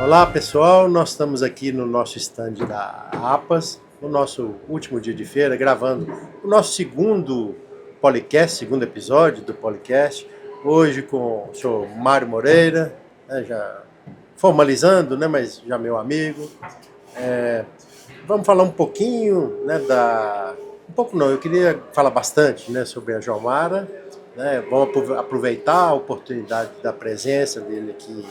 Olá pessoal, nós estamos aqui no nosso stand da APAS, no nosso último dia de feira, gravando o nosso segundo podcast, segundo episódio do podcast, hoje com o senhor Mário Moreira, já formalizando, mas já meu amigo. Vamos falar um pouquinho, um pouco não, eu queria falar bastante, sobre a Jomara, Vamos aproveitar a oportunidade da presença dele aqui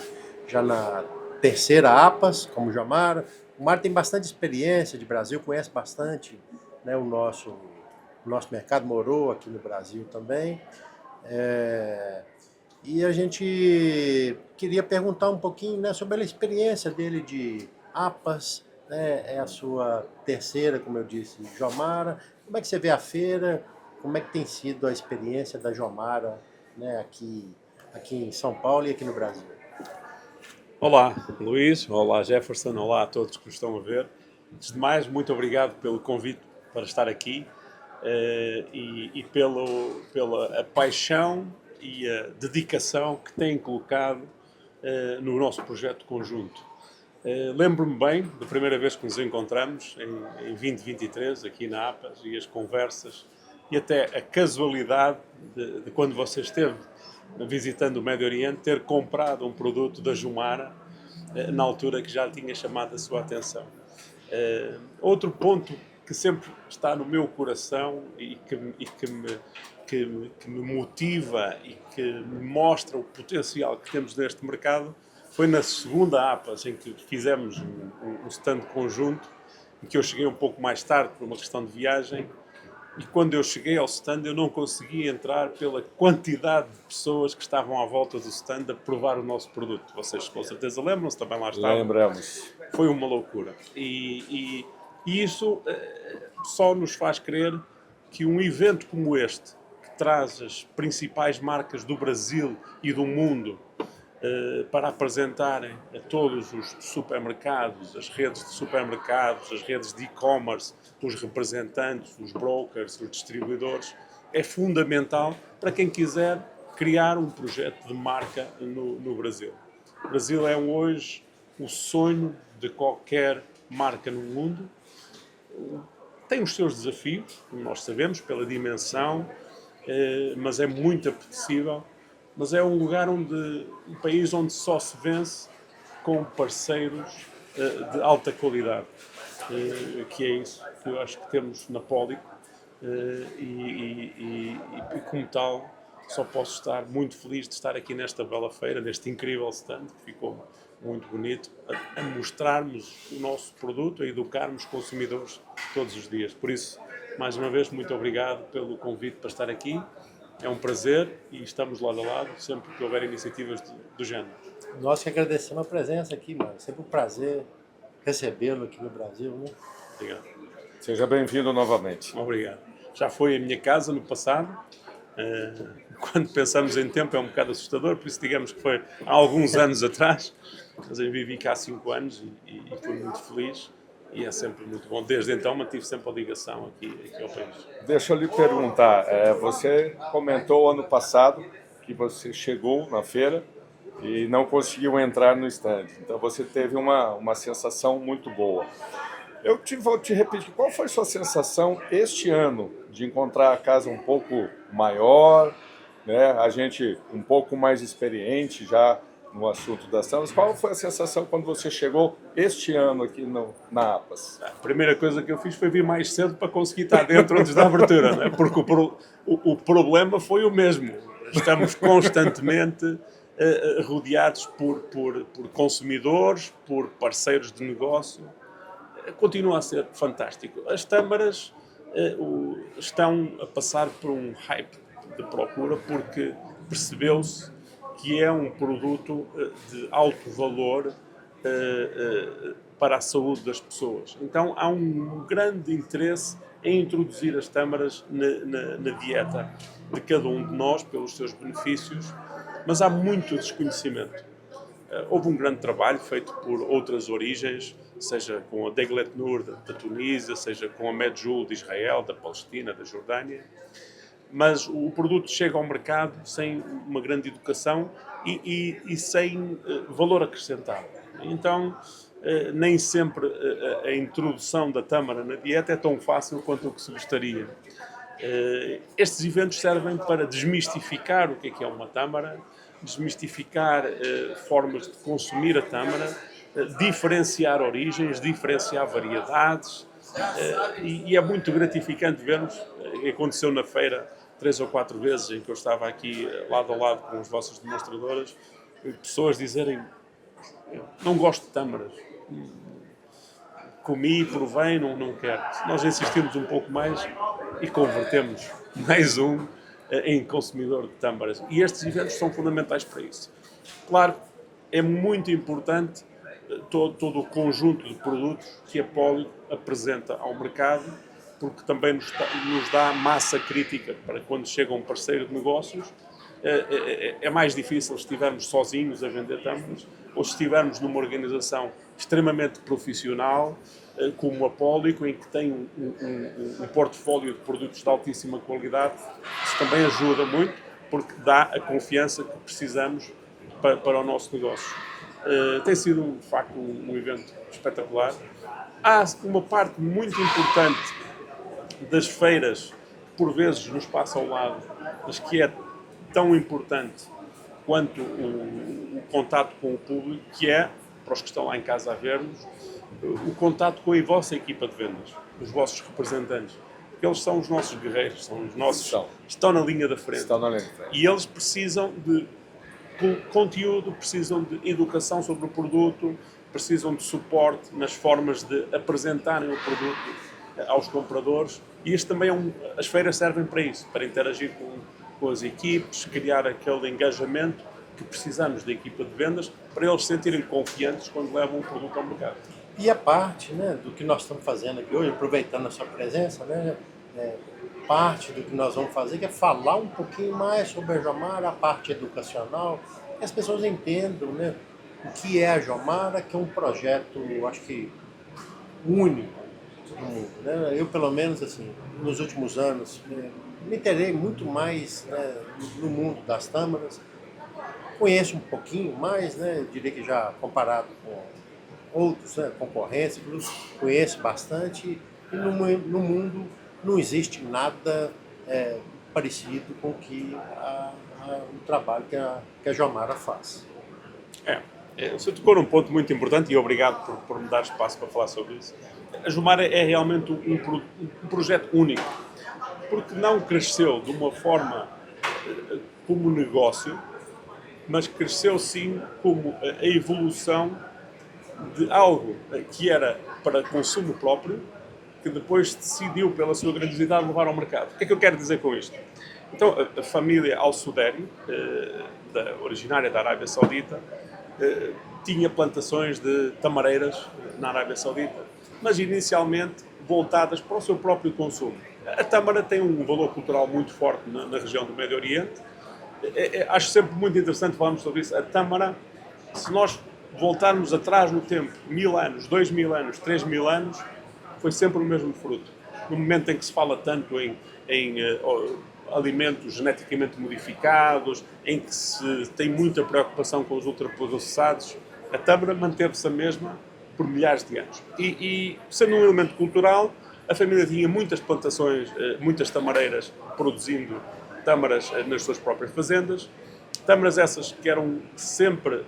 já na terceira APAS, como Jomara. O Mário tem bastante experiência de Brasil, conhece bastante, o nosso mercado, morou aqui no Brasil também. E a gente queria perguntar um pouquinho, sobre a experiência dele de APAS, é a sua terceira, como eu disse, Jomara. Como é que você vê a feira? Como é que tem sido a experiência da Jomara, aqui em São Paulo e aqui no Brasil? Olá, Luís. Olá, Jefferson. Olá a todos que nos estão a ver. Antes de mais, muito obrigado pelo convite para estar aqui e pela a paixão e a dedicação que têm colocado no nosso projeto conjunto. Lembro-me bem da primeira vez que nos encontramos, em 2023, aqui na APAS, e as conversas, e até a casualidade de quando você esteve visitando o Médio Oriente, ter comprado um produto da Jomara, na altura que já tinha chamado a sua atenção. Outro ponto que sempre está no meu coração e que me motiva e que me mostra o potencial que temos neste mercado foi na segunda APAS, em que fizemos um stand conjunto, em que eu cheguei um pouco mais tarde por uma questão de viagem. E quando eu cheguei ao stand, eu não conseguia entrar pela quantidade de pessoas que estavam à volta do stand a provar o nosso produto. Vocês com certeza lembram-se, também lá estavam. Lembramos. Foi uma loucura. E isso só nos faz crer que um evento como este, que traz as principais marcas do Brasil e do mundo para apresentarem a todos os supermercados, as redes de supermercados, as redes de e-commerce, os representantes, os brokers, os distribuidores, é fundamental para quem quiser criar um projeto de marca no Brasil. O Brasil é hoje o sonho de qualquer marca no mundo. Tem os seus desafios, como nós sabemos, pela dimensão, mas é muito apetecível. Mas é um lugar um país onde só se vence com parceiros de alta qualidade, que é isso que eu acho que temos na Pólico, e como tal só posso estar muito feliz de estar aqui nesta bela feira, neste incrível stand, que ficou muito bonito, a mostrarmos o nosso produto, a educarmos consumidores todos os dias. Por isso, mais uma vez, muito obrigado pelo convite para estar aqui. É um prazer e estamos lado a lado sempre que houver iniciativas do género. Nós que agradecemos a presença aqui, mano. Sempre um prazer recebê-lo aqui no Brasil, Obrigado. Seja bem-vindo novamente. Obrigado. Já foi a minha casa no passado. Quando pensamos em tempo é um bocado assustador, por isso digamos que foi há alguns anos atrás. Mas eu vivi cá há 5 anos e fui muito feliz. E é sempre muito bom. Desde então mantive sempre a ligação aqui ao país. Deixa eu lhe perguntar, você comentou ano passado que você chegou na feira e não conseguiu entrar no stand. Então você teve uma sensação muito boa. Vou te repetir, qual foi a sua sensação este ano de encontrar a casa um pouco maior, a gente um pouco mais experiente já no assunto das tâmaras? Qual foi a sensação quando você chegou este ano aqui na APAS? A primeira coisa que eu fiz foi vir mais cedo para conseguir estar dentro antes da abertura, porque o problema foi o mesmo. Estamos constantemente rodeados por consumidores, por parceiros de negócio. Continua a ser fantástico. As tâmaras estão a passar por um hype de procura porque percebeu-se que é um produto de alto valor para a saúde das pessoas. Então há um grande interesse em introduzir as tâmaras na dieta de cada um de nós, pelos seus benefícios, mas há muito desconhecimento. Houve um grande trabalho feito por outras origens, seja com a Deglet Nur da Tunísia, seja com a Medjool de Israel, da Palestina, da Jordânia, mas o produto chega ao mercado sem uma grande educação e sem valor acrescentado. Então, nem sempre a introdução da tâmara na dieta é tão fácil quanto o que se gostaria. Estes eventos servem para desmistificar o que é uma tâmara, desmistificar formas de consumir a tâmara, diferenciar origens, diferenciar variedades, e é muito gratificante vermos, aconteceu na feira 3 ou 4 vezes em que eu estava aqui lado a lado com as vossas demonstradoras, pessoas dizerem: não gosto de tâmaras, comi, provei, não quero. Nós insistimos um pouco mais e convertemos mais um em consumidor de tâmaras. E estes eventos são fundamentais para isso. Claro, é muito importante todo o conjunto de produtos que a Polly apresenta ao mercado, porque também nos dá massa crítica para quando chega um parceiro de negócios. É mais difícil se estivermos sozinhos a vender tâmaras ou se estivermos numa organização extremamente profissional, como a Pólico, em que tem um portfólio de produtos de altíssima qualidade. Isso também ajuda muito, porque dá a confiança que precisamos para o nosso negócio. Tem sido, de facto, um evento espetacular. Há uma parte muito importante das feiras, que por vezes nos passa ao lado, mas que é tão importante quanto o contato com o público, que é, para os que estão lá em casa a ver-nos, o contato com a vossa equipa de vendas, os vossos representantes. Eles são os nossos guerreiros, são os nossos... Estão na linha da frente. Estão na linha da frente. E eles precisam de conteúdo, precisam de educação sobre o produto, precisam de suporte nas formas de apresentarem o produto aos compradores. E isto também as feiras servem para isso, para interagir com as equipes, criar aquele engajamento que precisamos da equipa de vendas para eles se sentirem confiantes quando levam o produto ao mercado. E a parte, né, do que nós estamos fazendo aqui hoje, aproveitando a sua presença, né, parte do que nós vamos fazer que é falar um pouquinho mais sobre a Jomara, a parte educacional, que as pessoas entendam, né, o que é a Jomara, que é um projeto, acho que, único no mundo. Né? Eu, pelo menos, assim, nos últimos anos, me interessei muito mais, né, no mundo das tâmaras. Conheço um pouquinho mais, né, eu diria que já comparado com outros, né, concorrentes, conheço bastante, e no mundo não existe nada parecido com o trabalho que a Jomara faz. Você tocou num ponto muito importante e obrigado por me dar espaço para falar sobre isso. A Jomara é realmente um projeto único, porque não cresceu de uma forma como negócio, mas cresceu sim como a evolução de algo que era para consumo próprio, que depois decidiu, pela sua grandiosidade, levar ao mercado. O que é que eu quero dizer com isto? Então, a família Al-Suderi, originária da Arábia Saudita, tinha plantações de tamareiras na Arábia Saudita, mas inicialmente voltadas para o seu próprio consumo. A tâmara tem um valor cultural muito forte na região do Médio Oriente. Acho sempre muito interessante falarmos sobre isso. A tâmara, se nós voltarmos atrás no tempo, 1000 anos, 2000 anos, 3000 anos, foi sempre o mesmo fruto. No momento em que se fala tanto em alimentos geneticamente modificados, em que se tem muita preocupação com os ultraprocessados, a tâmara manteve-se a mesma por milhares de anos. E sendo um elemento cultural, a família tinha muitas plantações, muitas tamareiras produzindo tâmaras nas suas próprias fazendas. Tâmaras essas que eram sempre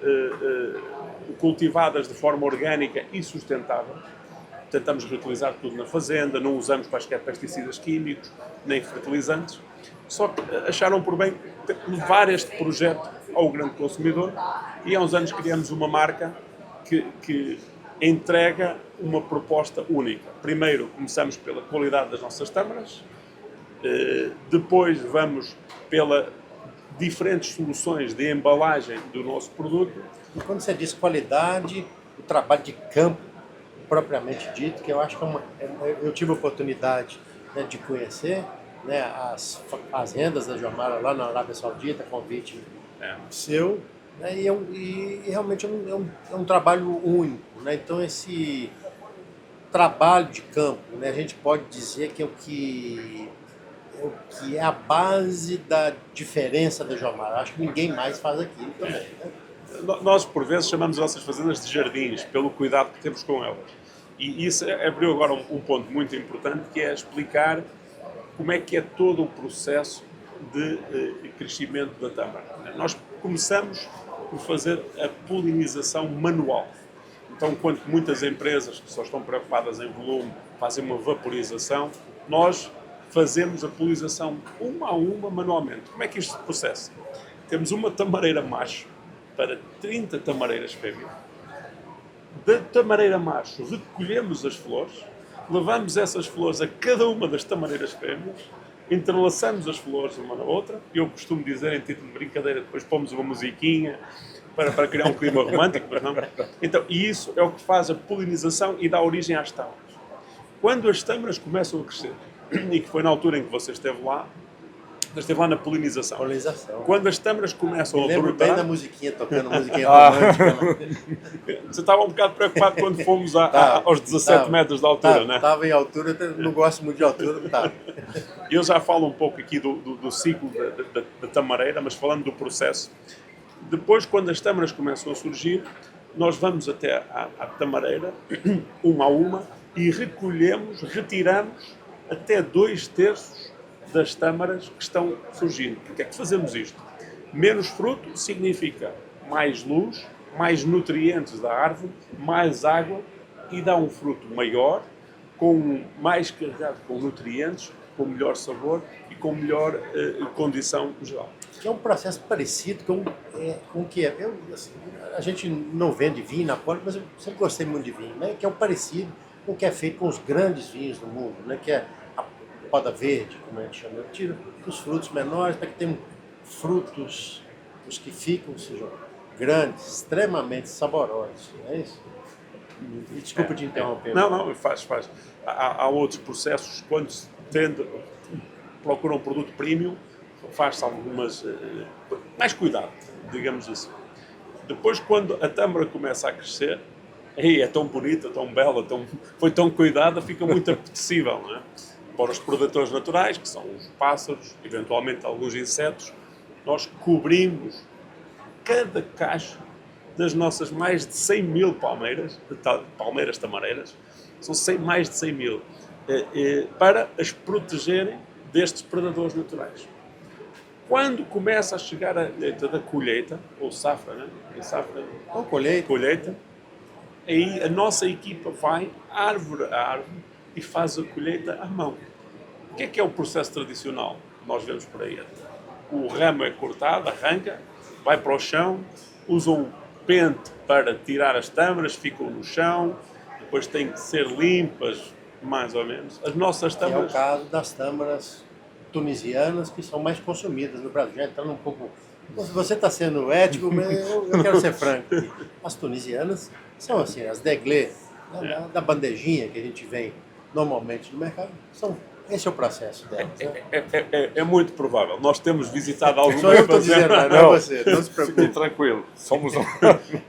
cultivadas de forma orgânica e sustentável. Tentamos reutilizar tudo na fazenda, não usamos quaisquer pesticidas químicos, nem fertilizantes. Só que acharam por bem levar este projeto ao grande consumidor e há uns anos criamos uma marca que entrega uma proposta única. Primeiro começamos pela qualidade das nossas tâmaras, depois vamos pelas diferentes soluções de embalagem do nosso produto. E quando você diz qualidade, o trabalho de campo, propriamente dito, que eu acho que eu tive a oportunidade, né, de conhecer, né, as rendas da Jomara lá na Arábia Saudita, convite seu, né, e realmente é um trabalho único. Né, então esse trabalho de campo, né, a gente pode dizer que é o que é a base da diferença da Jomara. Acho que ninguém mais faz aquilo também. Né? Nós, por vezes, chamamos as nossas fazendas de jardins, pelo cuidado que temos com elas. E isso abriu agora um ponto muito importante, que é explicar como é que é todo o processo de crescimento da tâmara. Nós começamos por fazer a polinização manual. Então, enquanto muitas empresas que só estão preocupadas em volume fazem uma vaporização, nós fazemos a polinização uma a uma manualmente. Como é que isto se processa? Temos uma tamareira macho para 30 tamareiras fêmeas. Da tamareira macho recolhemos as flores, levamos essas flores a cada uma das tamareiras fêmeas, entrelaçamos as flores uma na outra. Eu costumo dizer, em título de brincadeira, depois pomos uma musiquinha para criar um clima romântico, mas não. Então, e isso é o que faz a polinização e dá origem às tâmaras. Quando as tâmaras começam a crescer, e que foi na altura em que você esteve lá na polinização. Quando as tâmaras começam a lembro brotar... bem da musiquinha, tocando musiquinha romântica. Né? Você estava um bocado preocupado quando fomos aos 17 metros de altura, né? Estava em altura, não gosto muito de altura, tá. Eu já falo um pouco aqui do ciclo da tamareira, mas falando do processo. Depois, quando as tâmaras começam a surgir, nós vamos até à tamareira, uma a uma, e retiramos até 2/3 das tâmaras que estão surgindo. Por que é que fazemos isto? Menos fruto significa mais luz, mais nutrientes da árvore, mais água, e dá um fruto maior, mais carregado com nutrientes, com melhor sabor e com melhor condição geral. É um processo parecido com o que é. A gente não vende vinho na porta, mas eu sempre gostei muito de vinho, né? Que é um parecido com o que é feito com os grandes vinhos do mundo, né? Que é a poda verde, como a gente chama. Eu tiro os frutos menores para que tenham frutos, os que ficam, sejam grandes, extremamente saborosos. Não é isso? Desculpa te interromper. Não, faz. Há outros processos, quando se procura um produto premium, faz-se algumas... mais cuidado, digamos assim. Depois, quando a tâmara começa a crescer, aí é tão bonita, tão bela, foi tão cuidada, fica muito apetecível, não é? Para os predadores naturais, que são os pássaros, eventualmente alguns insetos, nós cobrimos cada cacho das nossas mais de 100 mil palmeiras tamareiras, são mais de 100 mil, para as protegerem destes predadores naturais. Quando começa a chegar a colheita, ou safra, né? Ou colheita, aí a nossa equipa vai árvore a árvore e faz a colheita à mão. O que é o processo tradicional que nós vemos por aí? O ramo é cortado, arranca, vai para o chão, usam um pente para tirar as tâmaras, ficam no chão, depois têm que ser limpas, mais ou menos. As nossas tâmaras... É o caso das tâmaras tunisianas, que são mais consumidas no Brasil. Já entrando um pouco... Você está sendo ético, mas eu quero ser franco. As tunisianas são assim, as deglé, da bandejinha que a gente vê normalmente no mercado, esse é o processo delas. Né? É muito provável. Nós temos visitado algumas fazendas. Só eu estou dizendo, não é você. Não se preocupe. Fique tranquilo. Somos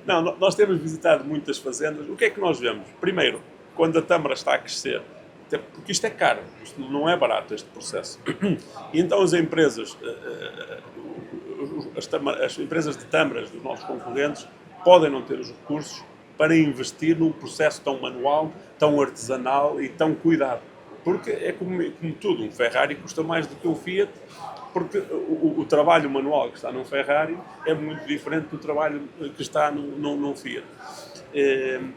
Não, nós temos visitado muitas fazendas. O que é que nós vemos? Primeiro, quando a tâmara está a crescer, porque isto é caro, isto não é barato, este processo. E então as empresas, as empresas de tâmaras dos nossos concorrentes podem não ter os recursos para investir num processo tão manual, tão artesanal e tão cuidado. Porque é como tudo, um Ferrari custa mais do que um Fiat, porque o trabalho manual que está num Ferrari é muito diferente do trabalho que está num Fiat.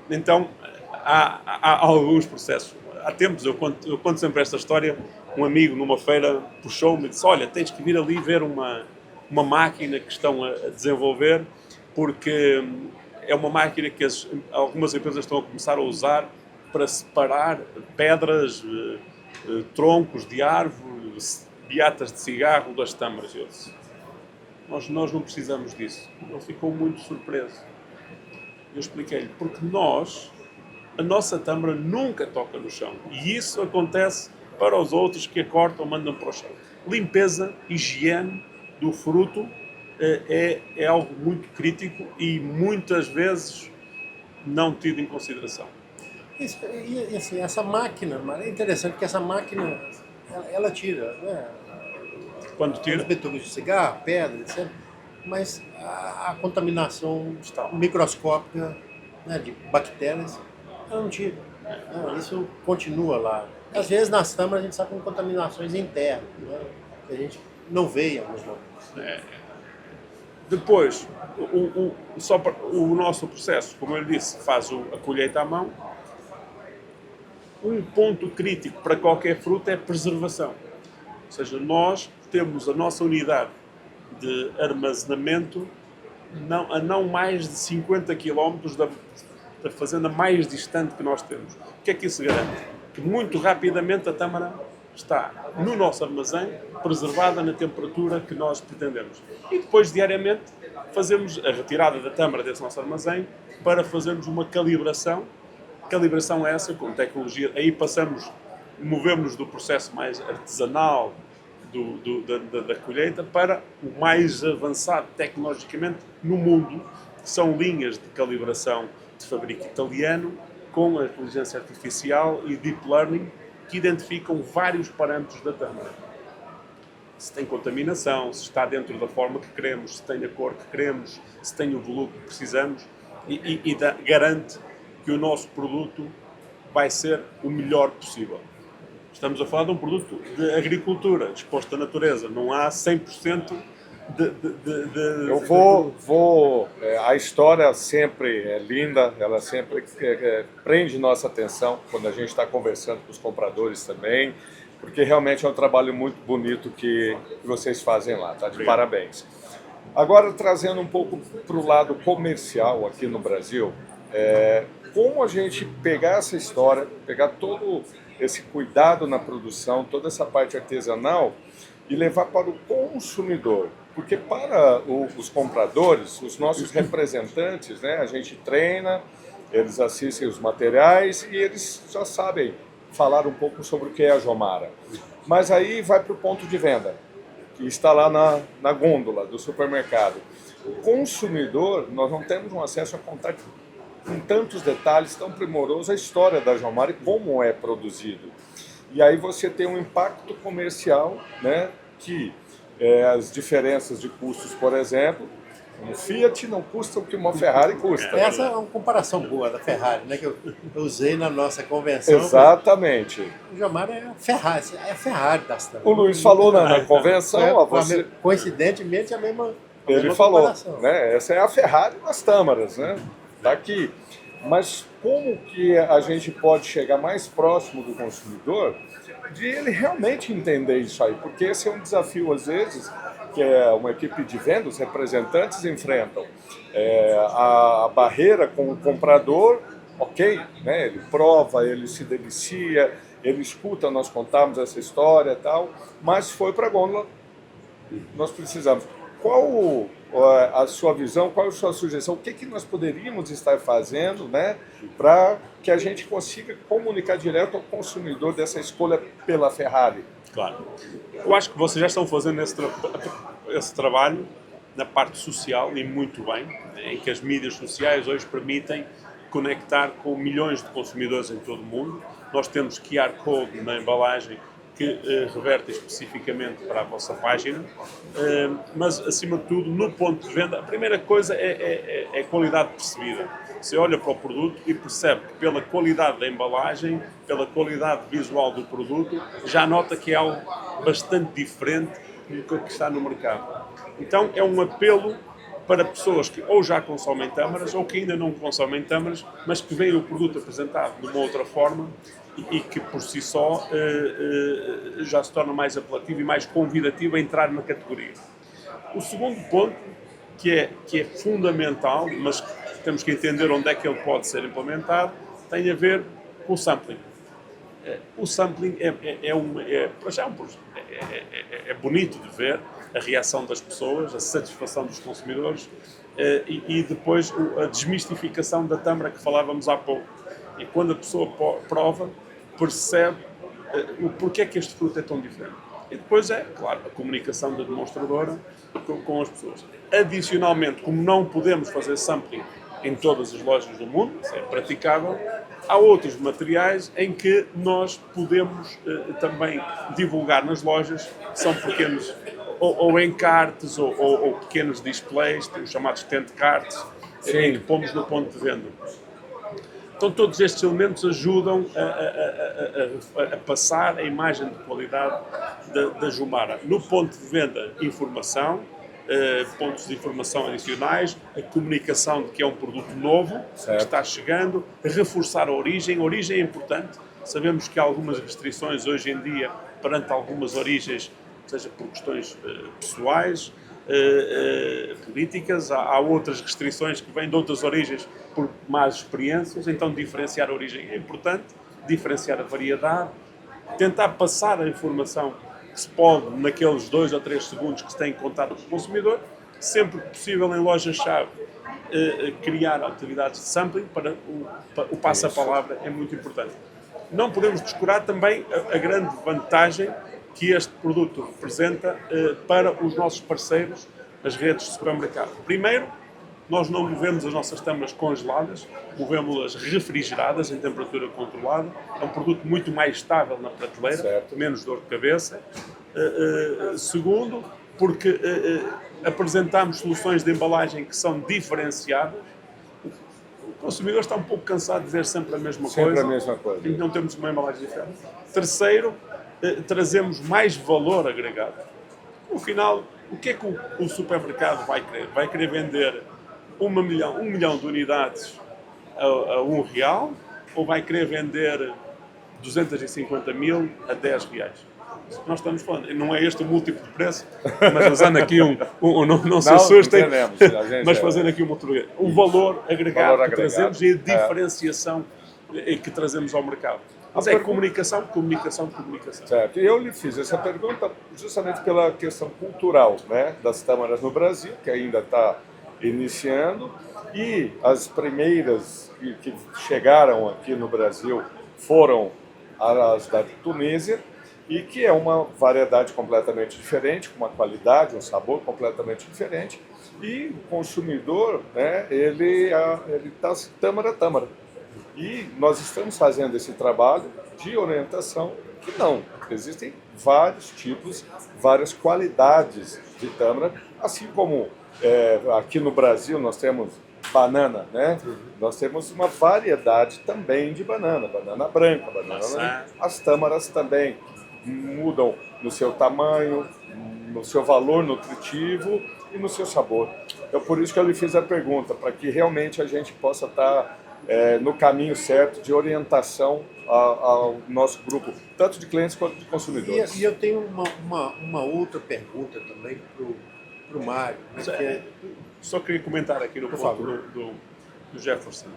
Então, há alguns processos. Há tempos, eu conto sempre esta história, um amigo numa feira puxou-me e disse: olha, tens que vir ali ver uma máquina que estão a desenvolver, porque é uma máquina que algumas empresas estão a começar a usar para separar pedras, troncos de árvore, beatas de cigarro das tâmaras. Eu disse: nós não precisamos disso. Ele ficou muito surpreso. Eu expliquei-lhe: porque a nossa tâmara nunca toca no chão. E isso acontece para os outros que a cortam, mandam para o chão. Limpeza, higiene do fruto é algo muito crítico e muitas vezes não tido em consideração. E assim, essa máquina, é interessante que essa máquina, ela tira, né? Quando tira? Os betumes de cigarro, pedra, etc. mas a contaminação microscópica, né, de bactérias, ela não tira. Não, isso continua lá. Às vezes nas tâmaras a gente sabe com contaminações internas, né, que a gente não vê em alguns momentos. Depois, o nosso processo, como eu disse, faz a colheita à mão. Um ponto crítico para qualquer fruta é a preservação. Ou seja, nós temos a nossa unidade de armazenamento a não mais de 50 km da fazenda mais distante que nós temos. O que é que isso garante? Que muito rapidamente a tâmara está no nosso armazém, preservada na temperatura que nós pretendemos. E depois, diariamente, fazemos a retirada da tâmara desse nosso armazém para fazermos uma calibração. Calibração é essa, com tecnologia. Aí movemos do processo mais artesanal da colheita para o mais avançado tecnologicamente no mundo, que são linhas de calibração de fabrico italiano, com a inteligência artificial e deep learning, que identificam vários parâmetros da tâmara. Se tem contaminação, se está dentro da forma que queremos, se tem a cor que queremos, se tem o volume que precisamos, e garante que o nosso produto vai ser o melhor possível. Estamos a falar de um produto de agricultura, exposto à natureza. Não há 100% Eu a história sempre é linda, ela sempre prende nossa atenção quando a gente está conversando com os compradores também, porque realmente é um trabalho muito bonito que vocês fazem lá, tá? De parabéns. Agora, trazendo um pouco para o lado comercial aqui no Brasil, como a gente pegar essa história, pegar todo esse cuidado na produção, toda essa parte artesanal e levar para o consumidor. Porque para os compradores, os nossos representantes, né, a gente treina, eles assistem os materiais e eles já sabem falar um pouco sobre o que é a Jomara. Mas aí vai para o ponto de venda, que está lá na gôndola do supermercado. O consumidor, nós não temos um acesso a contar com tantos detalhes, tão primoroso a história da Jomara e como é produzido. E aí você tem um impacto comercial, né, que as diferenças de custos, por exemplo, um Fiat não custa o que uma Ferrari custa. Essa é uma comparação boa da Ferrari, né, que eu usei na nossa convenção. Exatamente. O Jomara é a Ferrari das tâmaras. O Luiz falou na convenção, coincidentemente a mesma ele falou, né? Essa é a Ferrari das tâmaras, né? Tá aqui. Mas como que a gente pode chegar mais próximo do consumidor de ele realmente entender isso aí? Porque esse é um desafio, às vezes, que uma equipe de venda, os representantes enfrentam. A barreira com o comprador, ok, né? Ele prova, ele se delicia, ele escuta nós contarmos essa história e tal, mas foi para a gôndola, nós precisamos. Qual a sua visão, qual a sua sugestão, o que nós poderíamos estar fazendo, né, para que a gente consiga comunicar direto ao consumidor dessa escolha pela Ferrari? Claro. Eu acho que vocês já estão fazendo esse trabalho na parte social e muito bem, em que as mídias sociais hoje permitem conectar com milhões de consumidores em todo o mundo. Nós temos QR Code na embalagem que reverte especificamente para a vossa página, mas acima de tudo, no ponto de venda, a primeira coisa é a qualidade percebida. Você olha para o produto e percebe que pela qualidade da embalagem, pela qualidade visual do produto, já nota que é algo bastante diferente do que está no mercado. Então é um apelo para pessoas que ou já consomem tâmaras ou que ainda não consomem tâmaras, mas que veem o produto apresentado de uma outra forma e que por si só já se torna mais apelativo e mais convidativo a entrar na categoria. O segundo ponto, que é fundamental, mas temos que entender onde é que ele pode ser implementado, tem a ver com o sampling. O sampling é bonito de ver a reação das pessoas, a satisfação dos consumidores e depois a desmistificação da tâmara que falávamos há pouco. E quando a pessoa prova, percebe o porquê que este fruto é tão diferente. E depois claro, a comunicação da demonstradora com as pessoas. Adicionalmente, como não podemos fazer sampling em todas as lojas do mundo, isso é praticável, há outros materiais em que nós podemos também divulgar nas lojas, que são pequenos ou encartes, ou pequenos displays, os chamados tent carts, em que pomos no ponto de venda. Então todos estes elementos ajudam a passar a imagem de qualidade da Jumara. No ponto de venda, informação, pontos de informação adicionais, a comunicação de que é um produto novo, que está chegando, reforçar a origem. A origem é importante. Sabemos que há algumas restrições hoje em dia perante algumas origens, seja por questões pessoais, políticas, há outras restrições que vêm de outras origens por más experiências, então diferenciar a origem é importante, diferenciar a variedade, tentar passar a informação que se pode naqueles 2 ou 3 segundos que se tem contato com o consumidor, sempre que possível em loja-chave, criar atividades de sampling para o passa-palavra é muito importante. Não podemos descurar também a grande vantagem que este produto representa para os nossos parceiros, as redes de supermercado. Primeiro, nós não movemos as nossas tâmaras congeladas, movemos-las refrigeradas em temperatura controlada. É um produto muito mais estável na prateleira, menos dor de cabeça. Segundo, porque apresentamos soluções de embalagem que são diferenciadas. O consumidor está um pouco cansado de ver sempre a mesma coisa. E não temos uma embalagem diferente. Terceiro, trazemos mais valor agregado. No final, o que é que o supermercado vai querer? Vai querer vender 1 milhão de unidades a R$1 ou vai querer vender 250 mil a R$10? Nós estamos falando, não é este o múltiplo de preço, mas usando aqui não se assustem, mas fazendo aqui uma outra. O valor agregado que trazemos e a diferenciação que trazemos ao mercado. Mas é comunicação. Certo. E eu lhe fiz essa pergunta justamente pela questão cultural, né, das tâmaras no Brasil, que ainda está iniciando, e as primeiras que chegaram aqui no Brasil foram as da Tunísia, e que é uma variedade completamente diferente, com uma qualidade, um sabor completamente diferente, e o consumidor, né, ele está tâmara a tâmara. E nós estamos fazendo esse trabalho de orientação que não. Existem vários tipos, várias qualidades de tâmara, assim como aqui no Brasil nós temos banana, né? Nós temos uma variedade também de banana branca, banana. As tâmaras também mudam no seu tamanho, no seu valor nutritivo e no seu sabor. Então por isso que eu lhe fiz a pergunta, para que realmente a gente possa estar no caminho certo de orientação ao nosso grupo, tanto de clientes quanto de consumidores. E eu tenho uma outra pergunta também para o Mário. Só queria comentar aqui no ponto do Jefferson.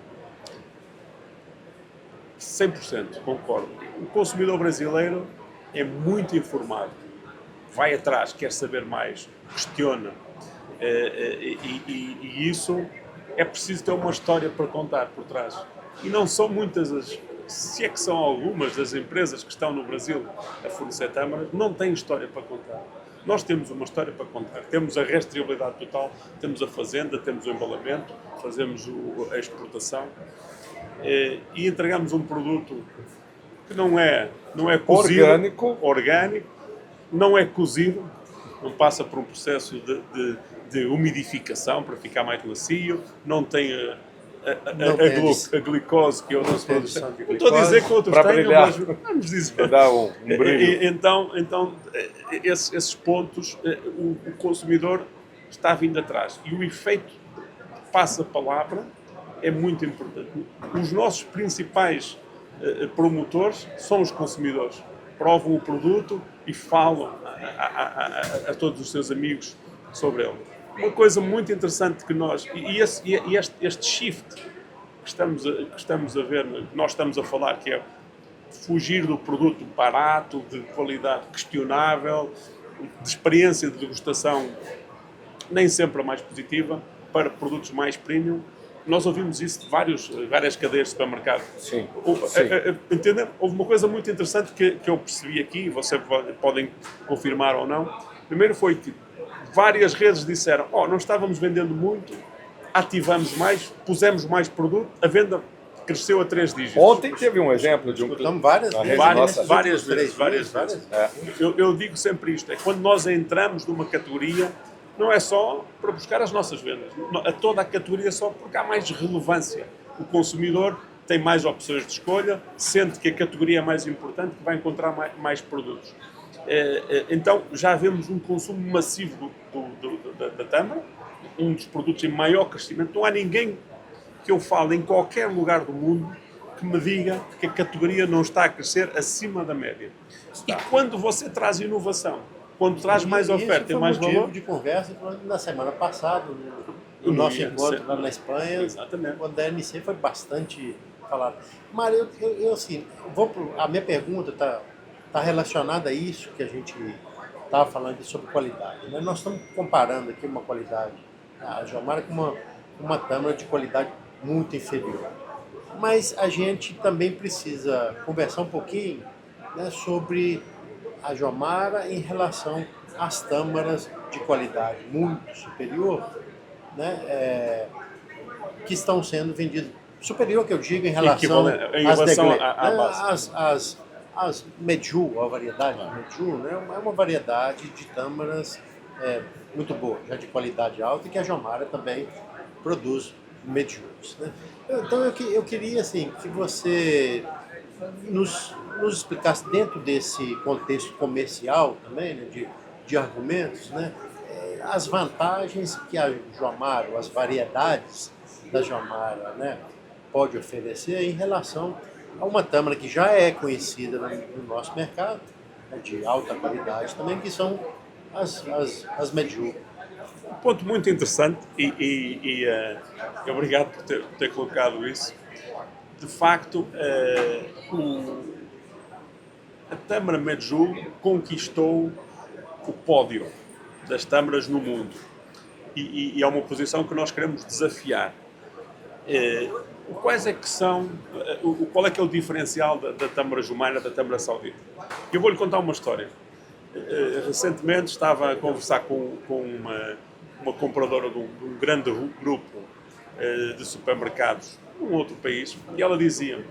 100% concordo. O consumidor brasileiro é muito informado, vai atrás, quer saber mais, questiona, e isso é preciso ter uma história para contar por trás. E não são muitas se é que são algumas das empresas que estão no Brasil a fornecer tâmaras, não têm história para contar. Nós temos uma história para contar. Temos a rastreabilidade total, temos a fazenda, temos o embalamento, fazemos a exportação e entregamos um produto que não é cozido, orgânico, não é cozido, não passa por um processo de umidificação para ficar mais macio, não tem a glicose que é o nosso produto. Não estou a dizer que outros têm, mas vamos dizer. Dá um brilho. Então esses pontos, o consumidor está vindo atrás. E o efeito passa-palavra é muito importante. Os nossos principais promotores são os consumidores. Provam o produto e falam a todos os seus amigos sobre ele. Uma coisa muito interessante que nós... este shift que estamos a ver, que nós estamos a falar, que é fugir do produto barato, de qualidade questionável, de experiência de degustação nem sempre a mais positiva, para produtos mais premium. Nós ouvimos isso de várias cadeias de supermercado. Sim. Entendem? Houve uma coisa muito interessante que eu percebi aqui, vocês podem confirmar ou não. Primeiro foi que várias redes disseram, não estávamos vendendo muito, ativamos mais, pusemos mais produto, a venda cresceu a 3 dígitos. Ontem teve um exemplo de um... Escutamos várias na vezes. rede nossa. Várias Três vezes. dias. Eu digo sempre isto, é quando nós entramos numa categoria, não é só para buscar as nossas vendas, a toda a categoria só porque há mais relevância. O consumidor tem mais opções de escolha, sente que a categoria é mais importante, que vai encontrar mais produtos. Então já vemos um consumo massivo da tâmara, um dos produtos em maior crescimento. Não há ninguém que eu fale em qualquer lugar do mundo que me diga que a categoria não está a crescer acima da média. E quando você traz inovação, quando traz mais oferta e mais valor... Isso foi motivo de conversa na semana passada, no nosso encontro lá na Espanha. Exatamente. Quando a ANC foi bastante falado. Mário, eu assim, a minha pergunta está relacionada a isso que a gente estava falando aqui sobre qualidade. Né? Nós estamos comparando aqui uma qualidade, a Jomara, com uma tâmara de qualidade muito inferior. Mas a gente também precisa conversar um pouquinho, né, sobre a Jomara em relação às tâmaras de qualidade muito superior, né, que estão sendo vendidas. Superior, que eu digo, em relação às Medjool, a variedade Medjool, né, é uma variedade de tâmaras muito boa, já de qualidade alta, e que a Jomara também produz Medjools, né? Então eu queria assim, que você nos explicasse dentro desse contexto comercial também, né, de argumentos, né, as vantagens que a Jomara, as variedades da Jomara, né, pode oferecer em relação a uma tâmara que já é conhecida no nosso mercado, né, de alta qualidade também, que são as Medjool. Um ponto muito interessante e obrigado por ter colocado isso. De facto, a tâmara Medjool conquistou o pódio das tâmaras no mundo e é uma posição que nós queremos desafiar. Quais é que são, qual é que é o diferencial da tâmara Jomara da tâmara saudita? Eu vou-lhe contar uma história. Recentemente estava a conversar com uma compradora de um grande grupo de supermercados num outro país, e ela dizia: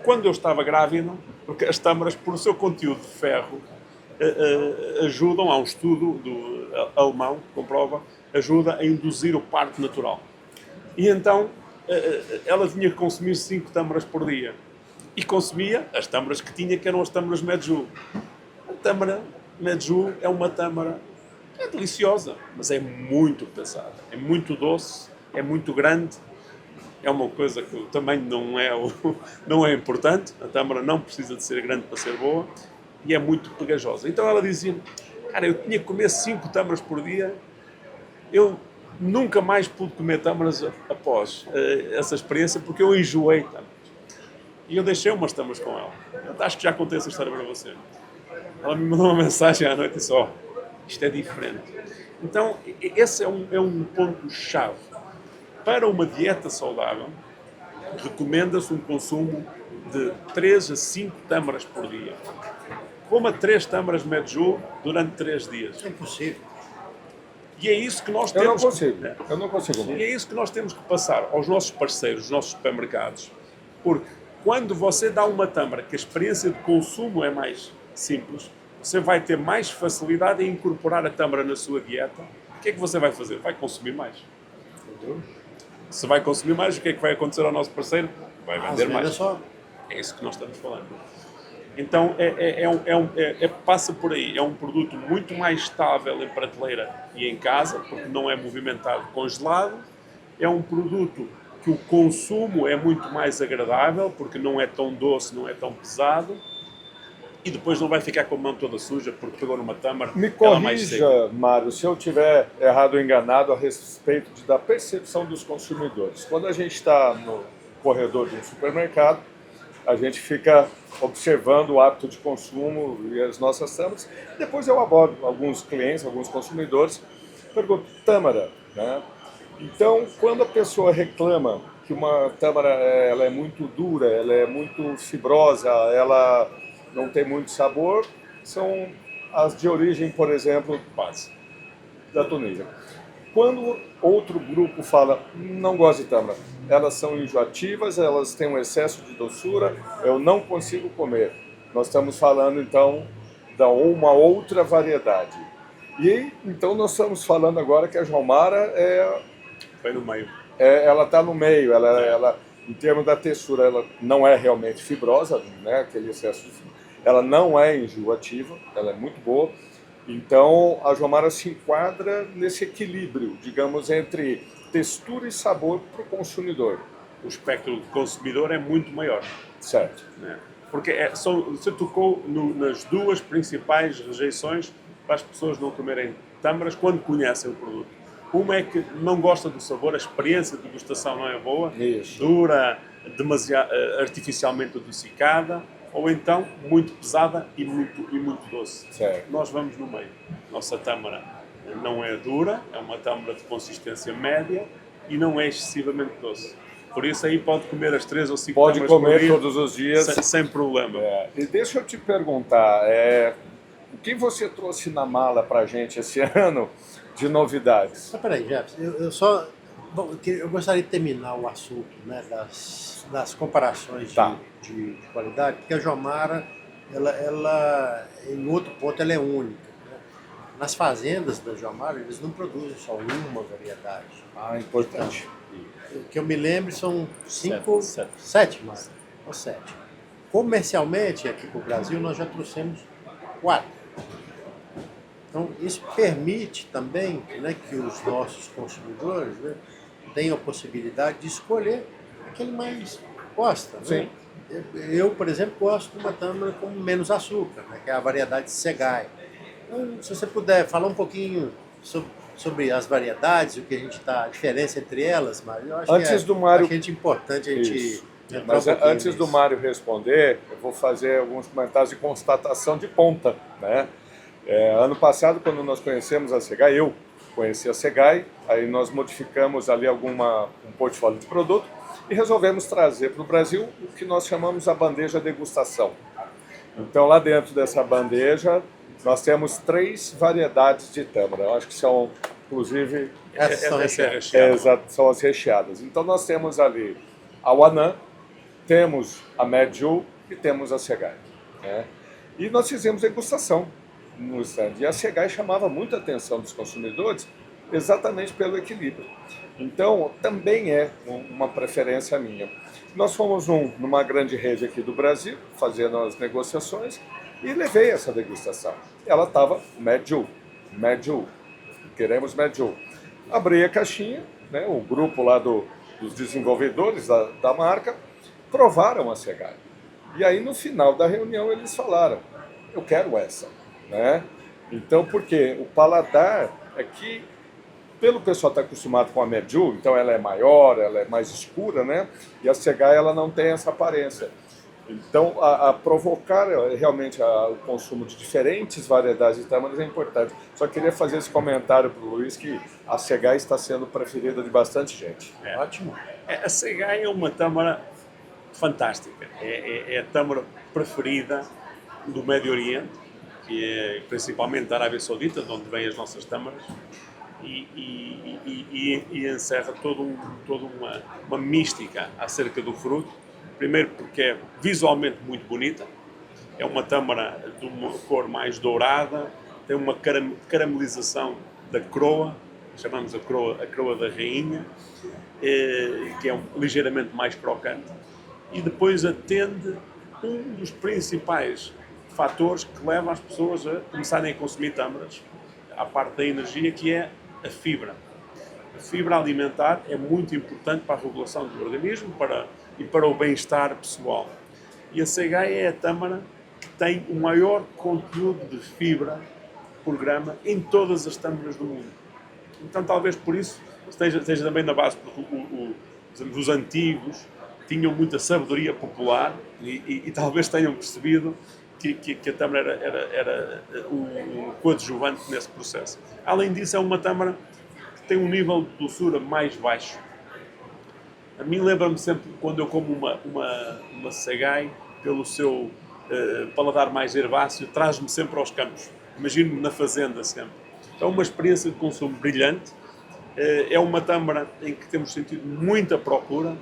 quando eu estava grávida, porque as tâmaras, por seu conteúdo de ferro, ajudam, há um estudo alemão que comprova, ajuda a induzir o parto natural. E então ela tinha que consumir 5 tâmaras por dia. E consumia as tâmaras que tinha, que eram as tâmaras Medjool. A tâmara Medjool é uma tâmara deliciosa, mas é muito pesada, é muito doce, é muito grande. É uma coisa que o tamanho não é importante. A tâmara não precisa de ser grande para ser boa e é muito pegajosa. Então ela dizia: cara, eu tinha que comer 5 tâmaras por dia. Eu nunca mais pude comer tâmaras após essa experiência, porque eu enjoei tâmaras. E eu deixei umas tâmaras com ela. Eu acho que já contei essa história para você. Ela me mandou uma mensagem à noite e disse: isto é diferente. Então, esse é um ponto-chave. Para uma dieta saudável, recomenda-se um consumo de 3 a 5 tâmaras por dia. Coma 3 tâmaras Medjool durante 3 dias. É impossível. E é isso que nós Eu temos. não consigo. E é isso que nós temos que passar aos nossos parceiros, aos nossos supermercados. Porque quando você dá uma tâmara que a experiência de consumo é mais simples, você vai ter mais facilidade em incorporar a tâmara na sua dieta. O que é que você vai fazer? Vai consumir mais. Se vai consumir mais, o que é que vai acontecer ao nosso parceiro? Vai vender mais. É isso que nós estamos falando. Então, passa por aí. É um produto muito mais estável em prateleira e em casa, porque não é movimentado congelado. É um produto que o consumo é muito mais agradável, porque não é tão doce, não é tão pesado. E depois não vai ficar com a mão toda suja, porque pegou numa tâmara. Me ela mais seca. corrija, Mário, se eu estiver errado ou enganado a respeito da percepção dos consumidores. Quando a gente está no corredor de um supermercado, a gente fica observando o hábito de consumo e as nossas tâmaras. Depois eu abordo alguns clientes, alguns consumidores, pergunto: tâmara, né? Então, quando a pessoa reclama que uma tâmara ela é muito dura, ela é muito fibrosa, ela não tem muito sabor, são as de origem, por exemplo, da Tunísia. Quando outro grupo fala, não gosto de tâmara, elas são enjoativas, elas têm um excesso de doçura, eu não consigo comer. Nós estamos falando, então, de uma outra variedade. E, então, nós estamos falando agora que a Jomara Foi no meio. ela está no meio, ela, em termos da textura, ela não é realmente fibrosa, né, aquele excesso de fibra. Ela não é enjoativa, ela é muito boa. Então, a Jomara se enquadra nesse equilíbrio, digamos, entre textura e sabor para o consumidor. O espectro do consumidor é muito maior. Certo. Né? Porque você tocou nas duas principais rejeições para as pessoas não comerem tâmaras quando conhecem o produto. Uma é que não gosta do sabor, a experiência de degustação não é boa, Isso. dura, demasiado, artificialmente adocicada, ou então muito pesada e muito doce. Certo. Nós vamos no meio. Nossa tâmara não é dura, é uma tâmara de consistência média e não é excessivamente doce. Por isso aí pode comer as 3 ou 5 Pode tâmaras por comer dia, todos os dias. sem problema. E deixa eu te perguntar, o que você trouxe na mala para a gente esse ano de novidades? Mas peraí, Jefferson, eu só... Bom, eu gostaria de terminar o assunto, né, das comparações Tá. de qualidade, porque a Jomara, ela, em outro ponto, ela é única. Né? Nas fazendas da Jomara, eles não produzem só uma variedade. Importante. O que eu me lembro são Sete. 7 marcas, ou 7. Comercialmente, aqui para o Brasil, nós já trouxemos 4. Então, isso permite também, né, que os nossos consumidores, né, tenham a possibilidade de escolher aquele mais gosta. Né? Eu, por exemplo, gosto de uma tâmara com menos açúcar, né, que é a variedade Segai. Então, se você puder falar um pouquinho sobre as variedades, o que a diferença entre elas, Mário, eu acho Antes do Mário... acho importante a gente entrar Mas um pouquinho antes do nisso. Mário responder, eu vou fazer alguns comentários de constatação de ponta, né? Ano passado, quando nós conhecemos a Segai, eu conheci a Segai, aí nós modificamos ali um portfólio de produto e resolvemos trazer para o Brasil o que nós chamamos a bandeja degustação. Então, lá dentro dessa bandeja, nós temos 3 variedades de tâmara. Eu acho que são, inclusive, Essas são recheadas. são as recheadas. Então, nós temos ali a Wannan, temos a Medjool e temos a Segai. Né? E nós fizemos degustação no stand. E a Segai chamava muita atenção dos consumidores exatamente pelo equilíbrio. Então, também é uma preferência minha. Nós fomos numa grande rede aqui do Brasil, fazendo as negociações, e levei essa degustação. Ela estava Medjool, queremos Medjool. Abri a caixinha, né, o grupo lá dos desenvolvedores da marca, provaram a Segai. E aí, no final da reunião, eles falaram, eu quero essa. Né? Então, porque o paladar é que, pelo pessoal estar acostumado com a Medjool, então ela é maior, ela é mais escura, né? E a Segai ela não tem essa aparência. Então, a provocar realmente o consumo de diferentes variedades de tâmaras é importante. Só queria fazer esse comentário para o Luiz que a Segai está sendo preferida de bastante gente. Ótimo. A Segai é uma tâmara fantástica. É a tâmara preferida do Médio Oriente, que é principalmente da Arábia Saudita, de onde vêm as nossas tâmaras, e encerra toda uma mística acerca do fruto. Primeiro porque é visualmente muito bonita, é uma tâmara de uma cor mais dourada, tem uma caramelização da croa, chamamos a croa da rainha, que é ligeiramente mais crocante, e depois atende um dos principais fatores que levam as pessoas a começarem a consumir tâmaras, à parte da energia, que é a fibra. A fibra alimentar é muito importante para a regulação do organismo e para o bem-estar pessoal. E a Segai é a tâmara que tem o maior conteúdo de fibra por grama em todas as tâmaras do mundo. Então, talvez por isso esteja também na base, porque os antigos tinham muita sabedoria popular e talvez tenham percebido que a tâmara era um coadjuvante nesse processo. Além disso, é uma tâmara que tem um nível de doçura mais baixo. A mim lembra-me sempre, quando eu como uma Segai, pelo seu paladar mais herbáceo, traz-me sempre aos campos. Imagino-me na fazenda sempre. É uma experiência de consumo brilhante, É uma tâmara em que temos sentido muita procura,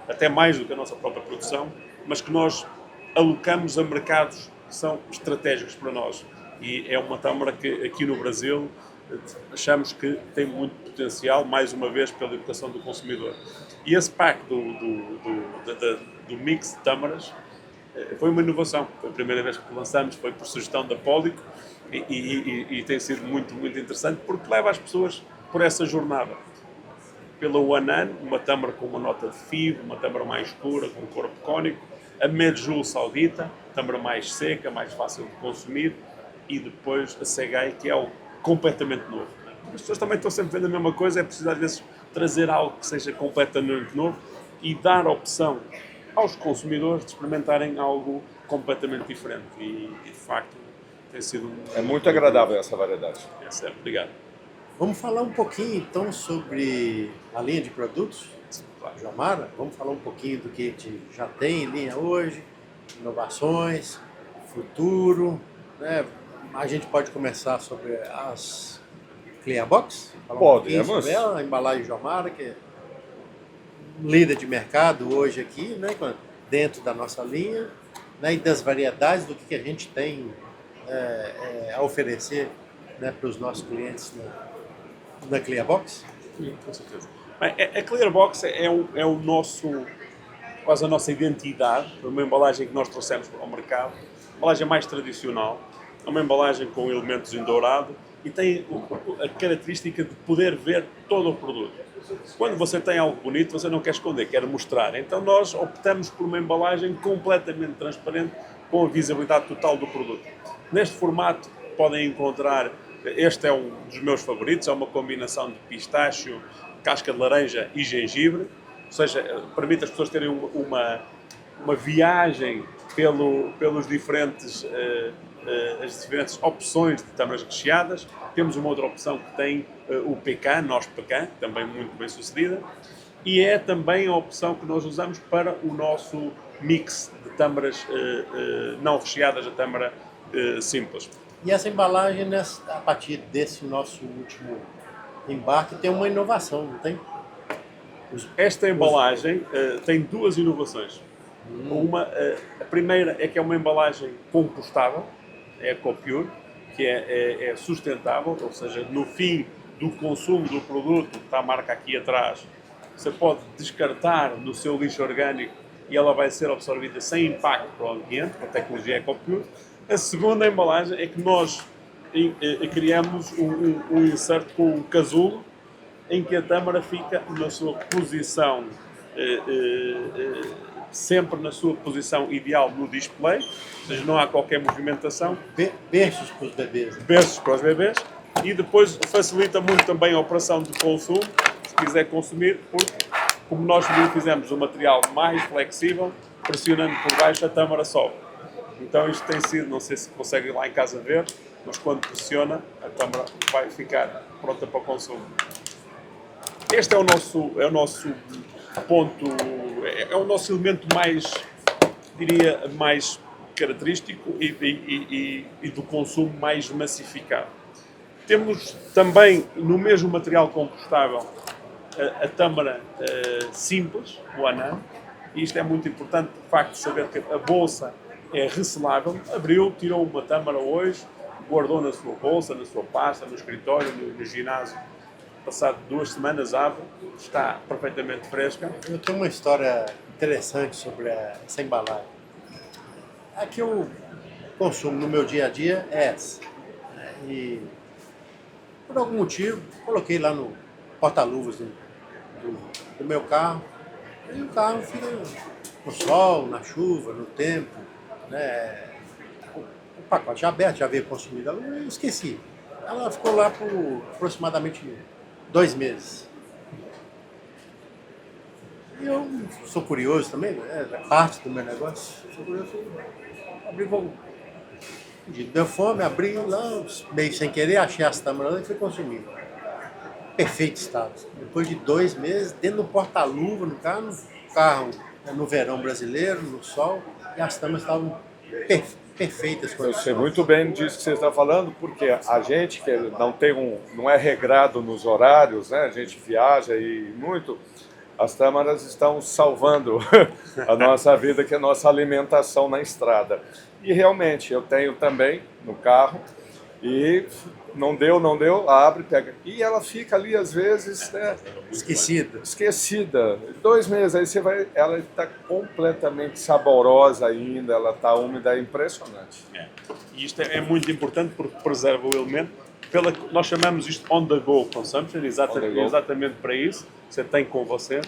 até mais do que a nossa própria produção, mas que nós alocamos a mercados que são estratégicos para nós. E é uma tâmara que aqui no Brasil achamos que tem muito potencial, mais uma vez, pela educação do consumidor. E esse pack do mix de tâmaras foi uma inovação. Foi a primeira vez que lançamos, foi por sugestão da Pólico e tem sido muito, muito interessante porque leva as pessoas por essa jornada. Pela Wanan, uma tâmara com uma nota de figo, uma tâmara mais escura, com corpo cônico. A Medjool saudita, tâmara mais seca, mais fácil de consumir. E depois a Segai, que é algo completamente novo. As pessoas também estão sempre vendo a mesma coisa, é preciso às vezes trazer algo que seja completamente novo e dar a opção aos consumidores de experimentarem algo completamente diferente. E de facto tem sido É muito agradável essa variedade. É certo, obrigado. Vamos falar um pouquinho então sobre a linha de produtos Jomara. Vamos falar um pouquinho do que a gente já tem em linha hoje, inovações, futuro, né? A gente pode começar sobre as Clear Box? Falar um pouquinho sobre ela, a embalagem Jomara, que é líder de mercado hoje aqui, né? Dentro da nossa linha, né? E das variedades do que a gente tem a oferecer, né, para os nossos clientes na Clear Box. Sim, com certeza. A Clear Box é o nosso, quase a nossa identidade, uma embalagem que nós trouxemos para o mercado, uma embalagem mais tradicional, é uma embalagem com elementos em dourado e tem a característica de poder ver todo o produto. Quando você tem algo bonito, você não quer esconder, quer mostrar. Então nós optamos por uma embalagem completamente transparente, com a visibilidade total do produto. Neste formato podem encontrar, este é um dos meus favoritos, é uma combinação de pistácio, casca de laranja e gengibre, ou seja, permite as pessoas terem uma viagem pelos diferentes, as diferentes opções de tâmaras recheadas. Temos uma outra opção que tem o pecan, nosso pecan, também muito bem sucedida, e é também a opção que nós usamos para o nosso mix de tâmaras não recheadas, a tâmara simples. E essa embalagem, a partir desse nosso último embarque, tem uma inovação, não tem? Esta embalagem tem duas inovações. A primeira é que é uma embalagem compostável, é EcoPure, que é sustentável, ou seja, no fim do consumo do produto, está a marca aqui atrás, você pode descartar no seu lixo orgânico e ela vai ser absorvida sem impacto para o ambiente, com a tecnologia EcoPure. A segunda embalagem é que nós criamos um insert com um casulo em que a tâmara fica na sua posição, sempre na sua posição ideal no display, ou seja, não há qualquer movimentação. Berços para os bebês. Berços para os bebês. E depois facilita muito também a operação de consumo, se quiser consumir, porque como nós fizemos um material mais flexível, pressionando por baixo a tâmara sobe. Então isto tem sido, não sei se conseguem lá em casa ver, mas quando pressiona a tâmara vai ficar pronta para o consumo. Este é o nosso ponto, é o nosso elemento mais, diria, mais característico e do consumo mais massificado. Temos também no mesmo material compostável a tâmara simples, o Wanan, e isto é muito importante, o facto de saber que a bolsa é recelável. Abriu, tirou uma tâmara hoje, guardou na sua bolsa, na sua pasta, no escritório, no ginásio. Passado 2 semanas, abre, está perfeitamente fresca. Eu tenho uma história interessante sobre essa embalagem. A que eu consumo no meu dia a dia é essa. E por algum motivo, coloquei lá no porta-luvas do meu carro. E o carro fica no sol, na chuva, no tempo, né? O pacote já aberto, já veio consumido. Eu esqueci. Ela ficou lá por aproximadamente 2 meses. E eu sou curioso também, é parte do meu negócio. Sou curioso, abri deu fome, abri lá, meio sem querer, achei as tâmaras e fui consumindo. Perfeito estado. Depois de 2 meses, dentro do porta-luva, no carro no verão brasileiro, no sol, e as tâmaras estavam perfeitas Eu condições. sei muito bem disso que você está falando, porque a gente que não é regrado nos horários, né? A gente viaja e muito, as tâmaras estão salvando a nossa vida, que é a nossa alimentação na estrada. E realmente, eu tenho também no carro, e não deu, abre, pega. E ela fica ali, às vezes, né, esquecida. 2 meses, aí você vai, ela está completamente saborosa ainda, ela está úmida, é impressionante. E isto é muito importante porque preserva o elemento. Nós chamamos isto on-the-go consumption, exatamente para isso. Você tem com você.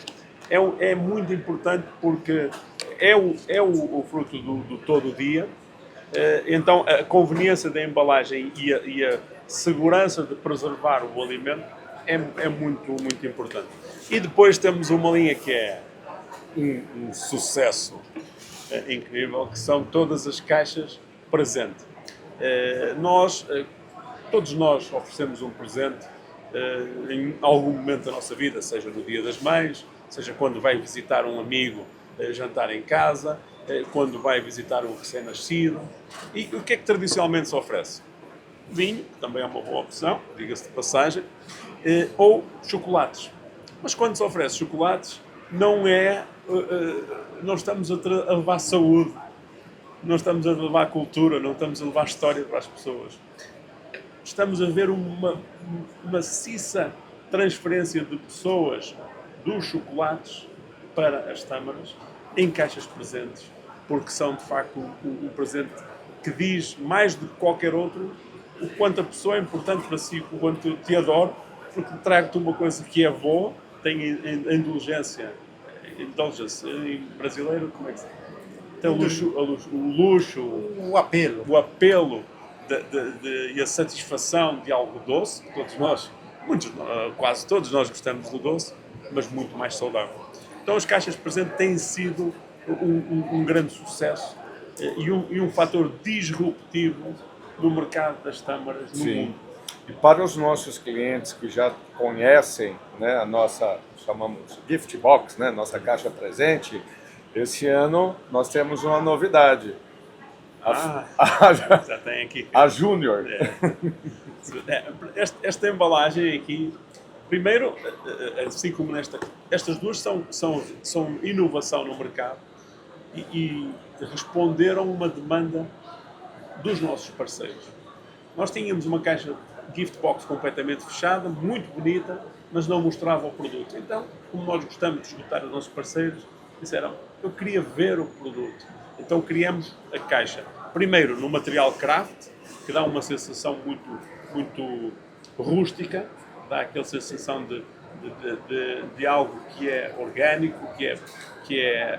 É muito importante porque é o fruto do todo o dia. Então, a conveniência da embalagem e a segurança de preservar o alimento é muito, muito importante. E depois temos uma linha que é um sucesso incrível, que são todas as caixas presente. Todos nós oferecemos um presente em algum momento da nossa vida, seja no Dia das Mães, seja quando vai visitar um amigo jantar em casa, quando vai visitar um recém-nascido. E o que é que tradicionalmente se oferece? Vinho, que também é uma boa opção, diga-se de passagem, ou chocolates. Mas quando se oferece chocolates, não estamos a levar saúde, não estamos a levar cultura, não estamos a levar história para as pessoas. Estamos a ver uma maciça transferência de pessoas dos chocolates para as tâmaras em caixas presentes, porque são de facto um presente que diz mais do que qualquer outro o quanto a pessoa é importante para si, o quanto te adoro, porque trago-te uma coisa que é boa, tem indulgência em brasileiro, como é que se diz? Tem o luxo, o apelo e a satisfação de algo doce, que todos nós, quase todos nós gostamos do doce, mas muito mais saudável. Então as caixas de presente têm sido um grande sucesso e um fator disruptivo no mercado das tâmaras no mundo. E para os nossos clientes que já conhecem, né, a nossa, chamamos gift box, né, nossa caixa presente, esse ano nós temos uma novidade. Já tem aqui. A Júnior. Esta embalagem aqui, primeiro, assim como estas duas são inovação no mercado e responderam a uma demanda dos nossos parceiros. Nós tínhamos uma caixa gift box completamente fechada, muito bonita, mas não mostrava o produto. Então, como nós gostamos de escutar os nossos parceiros, disseram, eu queria ver o produto. Então criamos a caixa, primeiro no material craft, que dá uma sensação muito, muito rústica, dá aquela sensação de algo que é orgânico, que é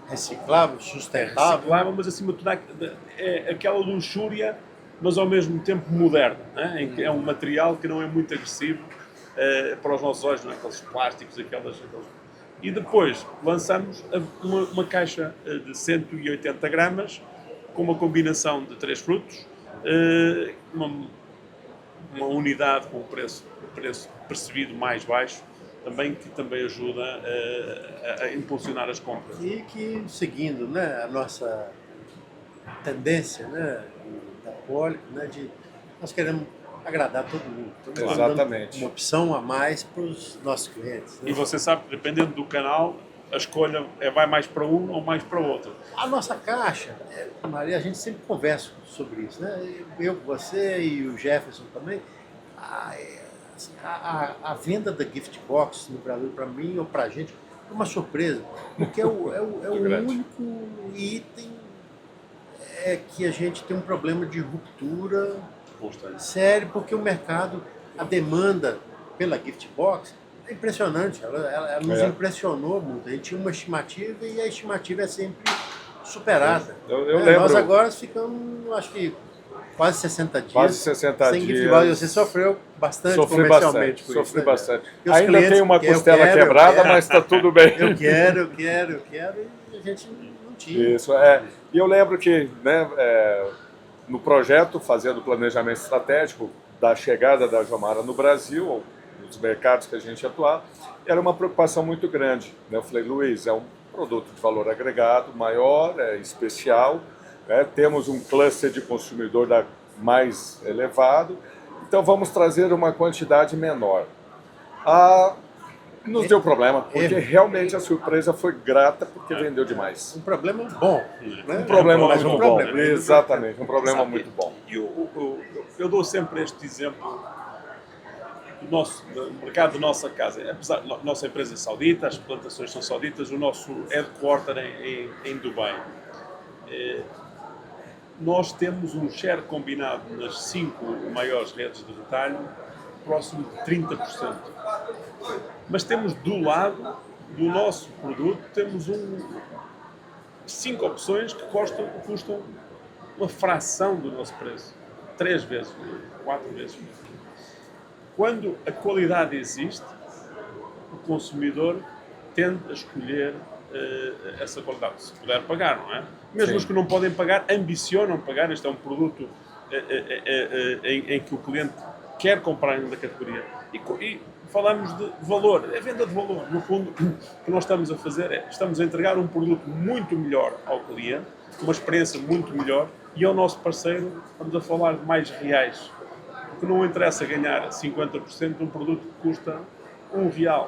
reciclável, sustentável, mas acima de tudo é aquela luxúria, mas ao mesmo tempo moderna, né? Em que é um material que não é muito agressivo para os nossos olhos, não é? Aqueles plásticos, E depois lançamos uma caixa de 180 gramas com uma combinação de 3 frutos, uma unidade com o preço percebido mais baixo, que também ajuda a impulsionar as compras. E que, seguindo, né, a nossa tendência, né, da Poli, né, nós queremos agradar todo mundo. Então, exatamente. Uma opção a mais para os nossos clientes. Né? E você sabe que, dependendo do canal, a escolha vai mais para um ou mais para o outro. A nossa caixa, Maria, a gente sempre conversa sobre isso, né? Eu, você e o Jefferson também. A venda da gift box no Brasil, para mim ou para a gente, é uma surpresa, porque é o único item que a gente tem um problema de ruptura sério, porque o mercado, a demanda pela gift box é impressionante, ela nos impressionou muito. A gente tinha uma estimativa e a estimativa é sempre superada. Eu lembro. Nós agora ficamos, acho que quase 60 dias. Quase 60 sem dias. gift box. Você sofreu bastante comercialmente por isso. Sofri né? bastante. E os Ainda clientes, tem uma costela quebrada, mas está tudo bem. Eu quero, e a gente não tinha. Isso, E eu lembro que, né, no projeto, fazendo o planejamento estratégico da chegada da Jomara no Brasil, nos mercados que a gente atuava, era uma preocupação muito grande. Né? Eu falei, Luiz, é um produto de valor agregado maior, é especial, temos um cluster de consumidor mais elevado, então vamos trazer uma quantidade menor. Nos deu problema, porque realmente a surpresa foi grata, porque vendeu demais. Um problema bom. Né? Um problema Mas muito um bom. problema. Exatamente, um problema muito bom. Eu dou sempre este exemplo do mercado da nossa casa. Apesar da nossa empresa é saudita, as plantações são sauditas, o nosso headquarter em Dubai. Nós temos um share combinado nas 5 maiores redes de retalho próximo de 30%. Mas temos do lado do nosso produto, temos 5 opções que custam uma fração do nosso preço. 3 vezes, 4 vezes. Quando a qualidade existe, o consumidor tende a escolher essa qualidade, se puder pagar, não é? Mesmo os que não podem pagar, ambicionam pagar. Este é um produto em que o cliente quer comprar da categoria. E falamos de valor, é venda de valor. No fundo, o que nós estamos a fazer estamos a entregar um produto muito melhor ao cliente, uma experiência muito melhor, e ao nosso parceiro estamos a falar de mais reais. Porque não interessa ganhar 50% de um produto que custa R$1.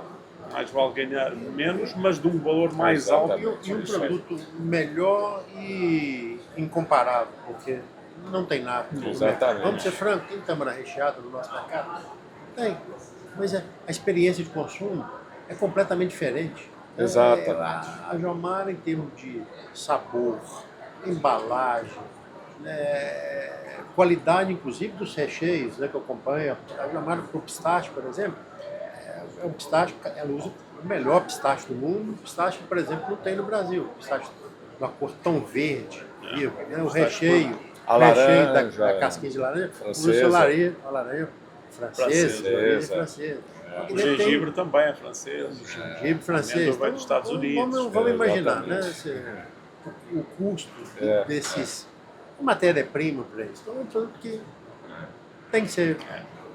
Mais vale ganhar menos, mas de um valor mais alto. E um produto melhor e incomparável, porque não tem nada. Exatamente. Vamos ser francos, tem tâmara recheada no nosso mercado? Tem. Mas a experiência de consumo é completamente diferente. Exatamente. A Jomara, em termos de sabor, embalagem, qualidade, inclusive, dos recheios, né, que eu acompanho. A Jomara para o pistache, por exemplo, é um pistache, ela usa o melhor pistache do mundo. O pistache, por exemplo, não tem no Brasil. O pistache de uma cor tão verde, vivo, né? O recheio da casquinha de laranja, francesa. A laranja francesa. O gengibre também é francês. O gengibre francês. Vem dos Estados Unidos. Vamos imaginar, né? O custo desses matéria-prima para isso. Então é um produto que tem que ser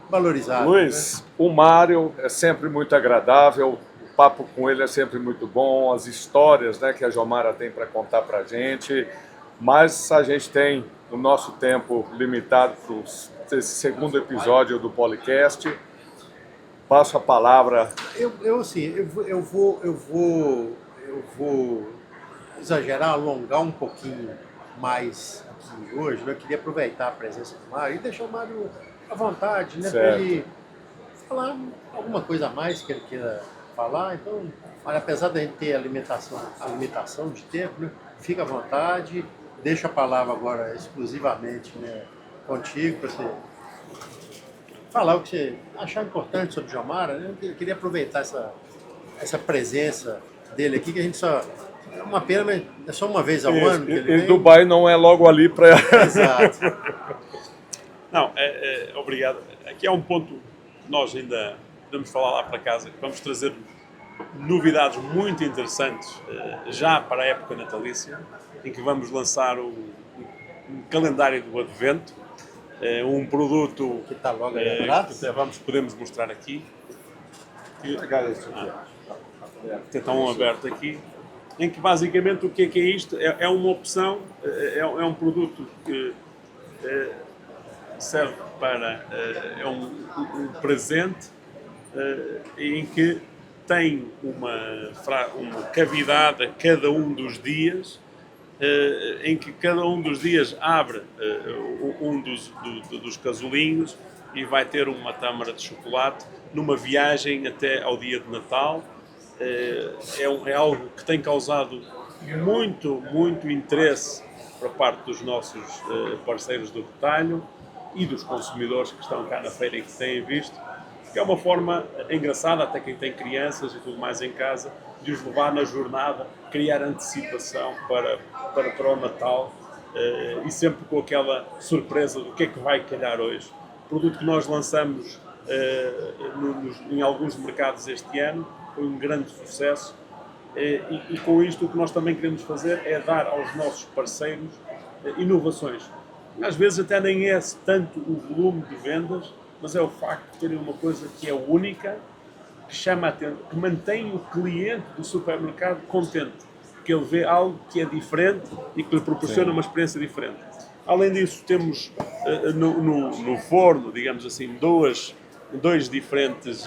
valorizado. Luiz, né? O Mário é sempre muito agradável, o papo com ele é sempre muito bom, as histórias, né, que a Jomara tem para contar para a gente, mas a gente tem o nosso tempo limitado para esse segundo episódio do Policast. Passo a palavra. Eu vou exagerar, alongar um pouquinho mais aqui hoje. Eu queria aproveitar a presença do Mário e deixar o Mário à vontade, né, para ele falar alguma coisa a mais que ele queira falar. Então, apesar da gente ter a limitação de tempo, né, fica à vontade, deixa a palavra agora exclusivamente, né, contigo, para você falar o que você achar importante sobre o Jomara, né? Eu queria aproveitar essa presença dele aqui, que a gente só... É uma pena, mas é só uma vez ao ano que ele vem. Dubai não é logo ali para... Exato. Não, obrigado. Aqui há um ponto que nós ainda podemos falar lá para casa, que vamos trazer novidades muito interessantes já para a época natalícia, em que vamos lançar um calendário do Advento, um produto que está logo aí atrás. Que podemos mostrar aqui. Está um aberto aqui, em que basicamente o que é isto? É uma opção, é um produto que serve para, é um presente em que tem uma cavidade a cada um dos dias, em que cada um dos dias abre um dos casulinhos e vai ter uma tâmara de chocolate numa viagem até ao dia de Natal. É algo que tem causado muito interesse por parte dos nossos parceiros do retalho e dos consumidores que estão cá na feira e que têm visto, que é uma forma engraçada, até quem tem crianças e tudo mais em casa, de os levar na jornada, criar antecipação para o Natal e sempre com aquela surpresa do que é que vai calhar hoje. Produto que nós lançamos em alguns mercados este ano, foi um grande sucesso e com isto o que nós também queremos fazer é dar aos nossos parceiros inovações. Às vezes até nem é tanto o volume de vendas, mas é o facto de terem uma coisa que é única, que chama a atenção, que mantém o cliente do supermercado contente. porque ele vê algo que é diferente e que lhe proporciona uma experiência diferente. Além disso, temos no forno, digamos assim, dois diferentes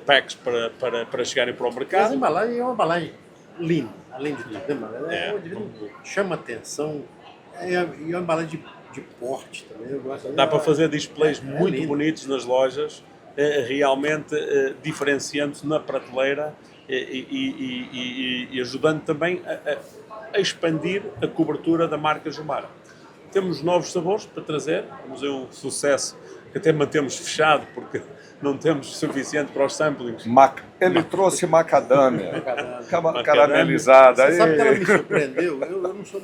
packs para chegarem para o Mas a mercado. embalagem é uma embalagem linda, além de tudo. Chama atenção. E é uma embalagem de porte também. Eu gosto. Dá para fazer displays muito lindo. bonitos nas lojas, realmente diferenciando-se na prateleira e ajudando também a expandir a cobertura da marca Jumara. Temos novos sabores para trazer, temos um sucesso que até mantemos fechado porque não temos suficiente para os samplings. Ele trouxe macadâmia, Macadâmia. caramelizada. Você sabe que ela me surpreendeu? Eu não sou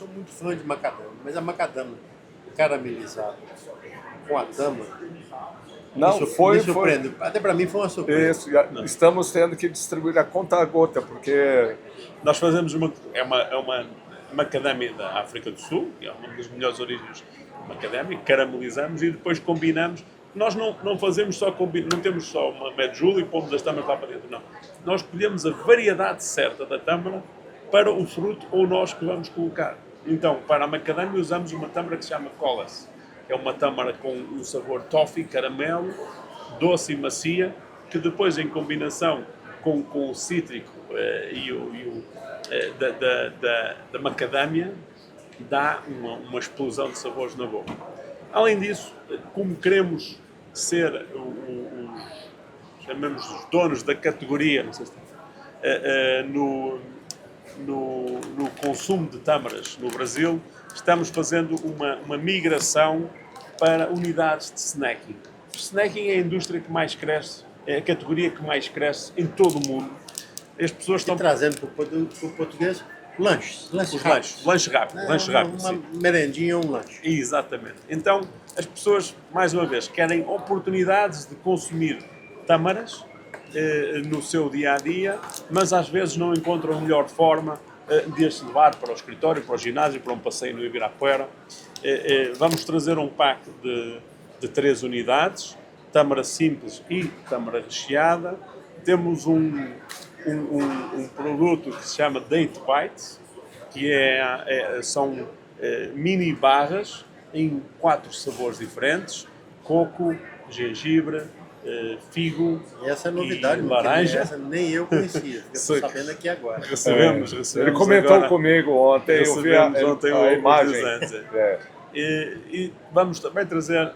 muito fã de macadâmia, mas a macadâmia caramelizada com a tâmara me surpreendeu. Até para mim foi uma surpresa. Isso, estamos tendo que distribuir a conta-gota, porque Nós fazemos uma macadâmia da África do Sul, que é uma das melhores origens de macadâmia, caramelizamos e depois combinamos. Nós não fazemos só não temos só uma medjool e pomos as tâmaras lá para dentro, não. Nós escolhemos a variedade certa da tâmara para o fruto ou nós que vamos colocar. Então, para a macadâmia usamos uma tâmara que se chama Colas. É uma tâmara com um sabor toffee, caramelo, doce e macia, que depois em combinação com o cítrico da macadâmia dá uma explosão de sabores na boca. Além disso, como queremos ser chamamos os donos da categoria, não sei se no consumo de tâmaras no Brasil, estamos fazendo uma migração para unidades de snacking. O snacking é a indústria que mais cresce, é a categoria que mais cresce em todo o mundo. As pessoas estão trazendo para o português lanches rápidos. Lanche rápido. Uma merendinha ou um lanche. Exatamente. Então, as pessoas, mais uma vez, querem oportunidades de consumir tâmaras no seu dia-a-dia, mas às vezes não encontram a melhor forma de as levar para o escritório, para o ginásio, para um passeio no Ibirapuera. Vamos trazer um pack de 3 unidades, tâmara simples e tâmara recheada. Temos um produto que se chama Date Bites, que são mini barras em 4 sabores diferentes: coco, gengibre, figo essa é novidade, e laranja. Essa nem eu conhecia, estou sabendo aqui agora. Recebemos ele comentou agora, comigo ontem, eu vi a imagem. E vamos também trazer,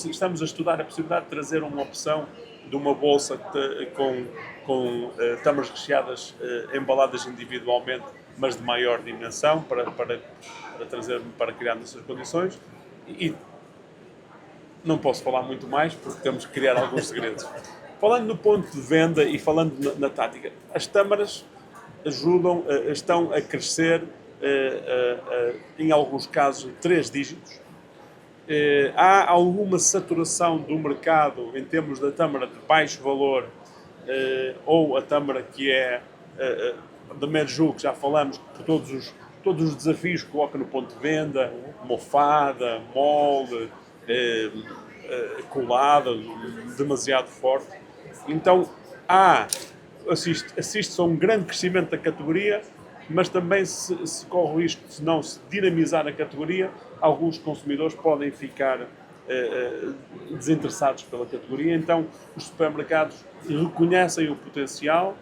estamos a estudar a possibilidade de trazer uma opção de uma bolsa com tâmaras recheadas embaladas individualmente, mas de maior dimensão, para criar nessas condições. E não posso falar muito mais porque temos que criar alguns segredos. Falando no ponto de venda e falando na tática, as tâmaras estão a crescer em alguns casos 3 dígitos. Há alguma saturação do mercado em termos da tâmara de baixo valor ou a tâmara que é da medjool, que já falamos, por todos os desafios que coloca no ponto de venda, mofada, molde, colada, demasiado forte. Então assiste-se a um grande crescimento da categoria, mas também se corre o risco de, se não se dinamizar a categoria, alguns consumidores podem ficar desinteressados pela categoria. Então os supermercados reconhecem o potencial,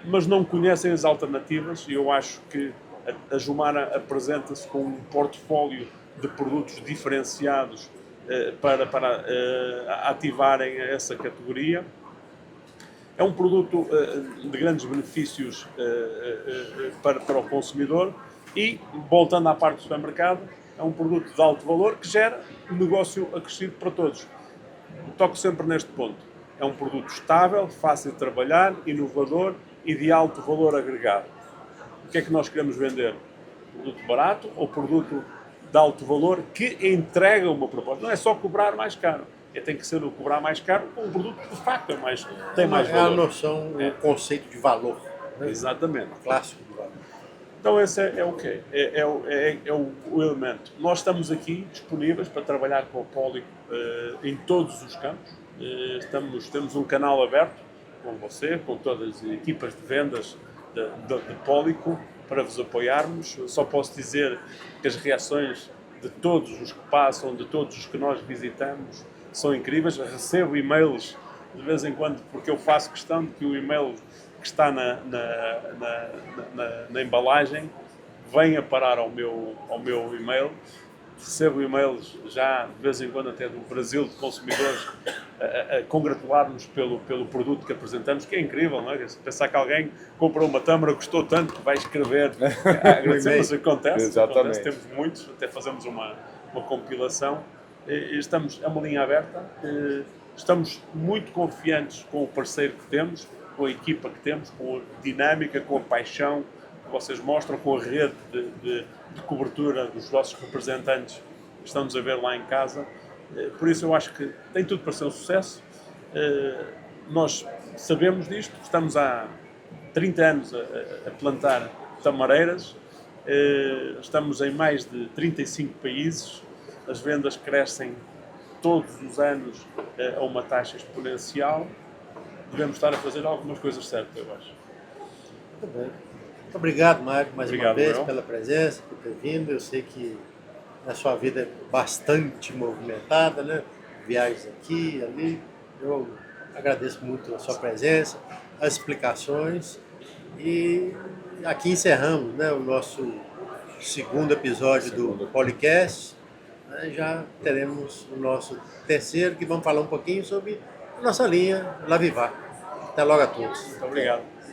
mas não conhecem as alternativas, e eu acho que a Jumara apresenta-se com um portfólio de produtos diferenciados para ativarem essa categoria. É um produto de grandes benefícios para o consumidor e, voltando à parte do supermercado, é um produto de alto valor que gera um negócio acrescido para todos. Toco sempre neste ponto. É um produto estável, fácil de trabalhar, inovador e de alto valor agregado. O que é que nós queremos vender? Produto barato ou produto de alto valor que entrega uma proposta? Não é só cobrar mais caro. Tem que ser o cobrar mais caro com um produto que de facto tem mais valor. É a noção, o conceito de valor. Né? Exatamente. Clássico de valor. Então esse é o quê? É o elemento. Nós estamos aqui disponíveis para trabalhar com o Pólico em todos os campos. Temos um canal aberto com você, com todas as equipas de vendas de Pólico para vos apoiarmos. Eu só posso dizer que as reações de todos os que passam, de todos os que nós visitamos, são incríveis. Eu recebo e-mails de vez em quando, porque eu faço questão de que o e-mail que está na embalagem venha parar ao meu e-mail. Recebo e-mails já de vez em quando até do Brasil, de consumidores, a congratular-nos pelo produto que apresentamos, que é incrível, não é? Pensar que alguém comprou uma tâmara, gostou tanto que vai escrever a agradecer, mas acontece, temos muitos, até fazemos uma compilação. E estamos, é uma linha aberta, estamos muito confiantes com o parceiro que temos, com a equipa que temos, com a dinâmica, com a paixão que vocês mostram, com a rede de cobertura dos vossos representantes que estão-nos a ver lá em casa. Por isso eu acho que tem tudo para ser um sucesso. Nós sabemos disto, estamos há 30 anos a plantar tamareiras, estamos em mais de 35 países, as vendas crescem todos os anos a uma taxa exponencial. Devemos estar a fazer algumas coisas certas, eu acho. Muito bem. Muito obrigado, Mário, mais uma vez, Manuel, pela presença, por ter vindo. Eu sei que a sua vida é bastante movimentada, né? Viagens aqui e ali. Eu agradeço muito a sua presença, as explicações. E aqui encerramos, né, o nosso segundo episódio do Policast. Já teremos o nosso terceiro, que vamos falar um pouquinho sobre a nossa linha Lavivar. Até logo a todos. muito obrigado.